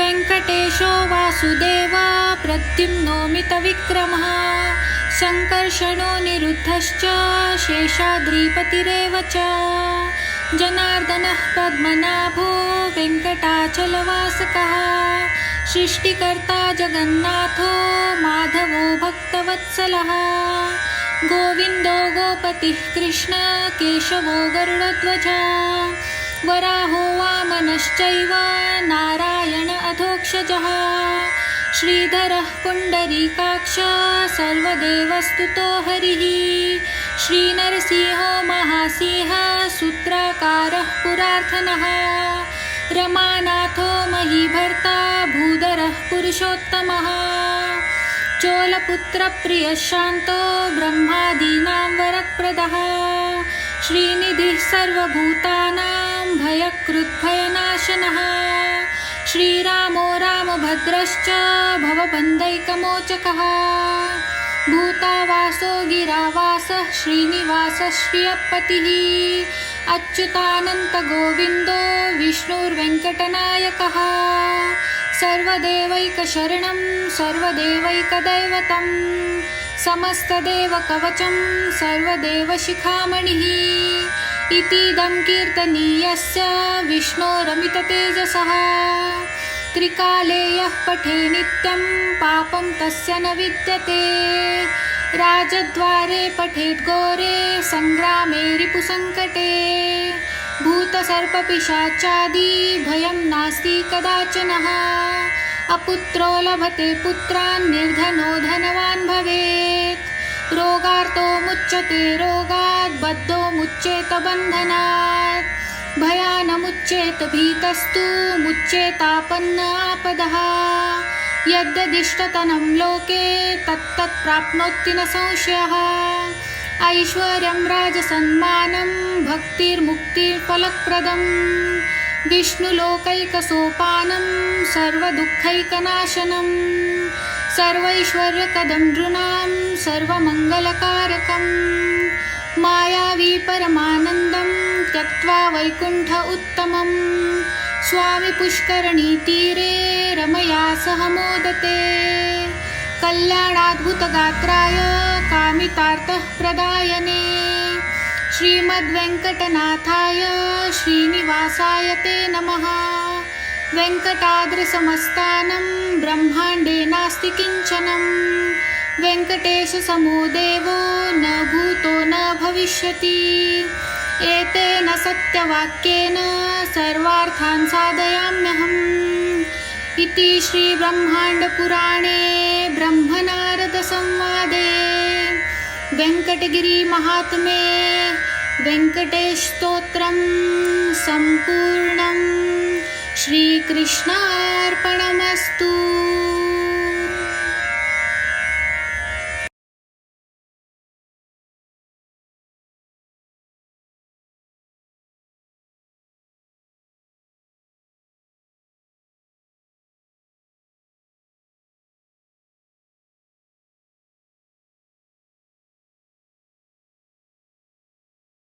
वेङ्कटेशो वासुदेव प्रद्युम्नो मितविक्रमः सङ्कर्षणो निरुद्धश्च शेषाद्रिपतिरेव च जनार्दनः पद्मनाभो वेङ्कटाचलवासकः सृष्टिकर्ता जगन्नाथो माधवो भक्तवत्सलः गोविन्दो गोपतिः कृष्ण केशवो गरुडध्वजा वराहो वामनश्चैव नारायण अधोक्षजः श्रीधरः पुण्डरीकाक्ष सर्वदेवस्तुतो हरिः श्रीनरसिंहो महासिंहः सूत्राकारः पुरार्थनः रमानाथो महीभर्ता भूधरः पुरुषोत्तमः चोलपुत्रप्रियः शान्तो ब्रह्मादीनां वरप्रदः श्रीनिधिः सर्वभूतानां भयकृद्भयनाशनः श्रीरामो रामभद्रश्च भवबन्धैकमोचकः भूतावासो गिरावासः श्रीनिवासः श्रियपतिः अच्युतानन्तगोविन्दो विष्णुर्वेङ्कटनायकः सर्वदेवैकशरणं सर्वदेवैकदैवतं समस्तदेवकवचं सर्वदेवशिखामणिः इतीदं कीर्तनीयस्य विष्णोरमिततेजसः त्रिकाले यः पठे नित्यं पापं तस्य न विद्यते राजद्वारे पठेत् घोरे सङ्ग्रामे रिपुसङ्कटे भूतसर्पपिशाचादि भयं नास्ति कदाचनः अपुत्रो लभते पुत्रान् निर्धनो धनवान् भवेत् रोगार्तो मुच्यते रोगात् बद्धो मुच्येत बन्धनात् भयानमुच्येत भीतस्तु मुच्येतापन्न आपदः यद्यदिष्टतनं लोके तत्तत् प्राप्नोति न संशयः ऐश्वर्यं राजसन्मानं भक्तिर्मुक्तिर्फलप्रदं विष्णुलोकैकसोपानं सर्वदुःखैकनाशनं सर्वैश्वर्यकदं नृणां सर्वमङ्गलकारकं मायावी परमानन्दं त्यक्त्वा वैकुण्ठ उत्तमं स्वामी पुष्करणीतीरे रमया सह मोदते कल्याणाद्भुतगात्राय कामितार्थः प्रदायने श्रीमद्वेङ्कटनाथाय श्रीनिवासाय ते नमः वेङ्कटाद्रिसमस्तानं ब्रह्माण्डे नास्ति किञ्चनं वेङ्कटेशसमो देवो न भूतो न भविष्यति एतेन सत्यवाक्येन सर्वार्थान् साधयाम्यहम् इति श्रीब्रह्माण्डपुराणे ब्रह्मनारदसंवादे वेङ्कटगिरिमहात्म्ये वेङ्कटेशस्तोत्रं सम्पूर्णम् श्रीकृष्णार्पणमस्तु।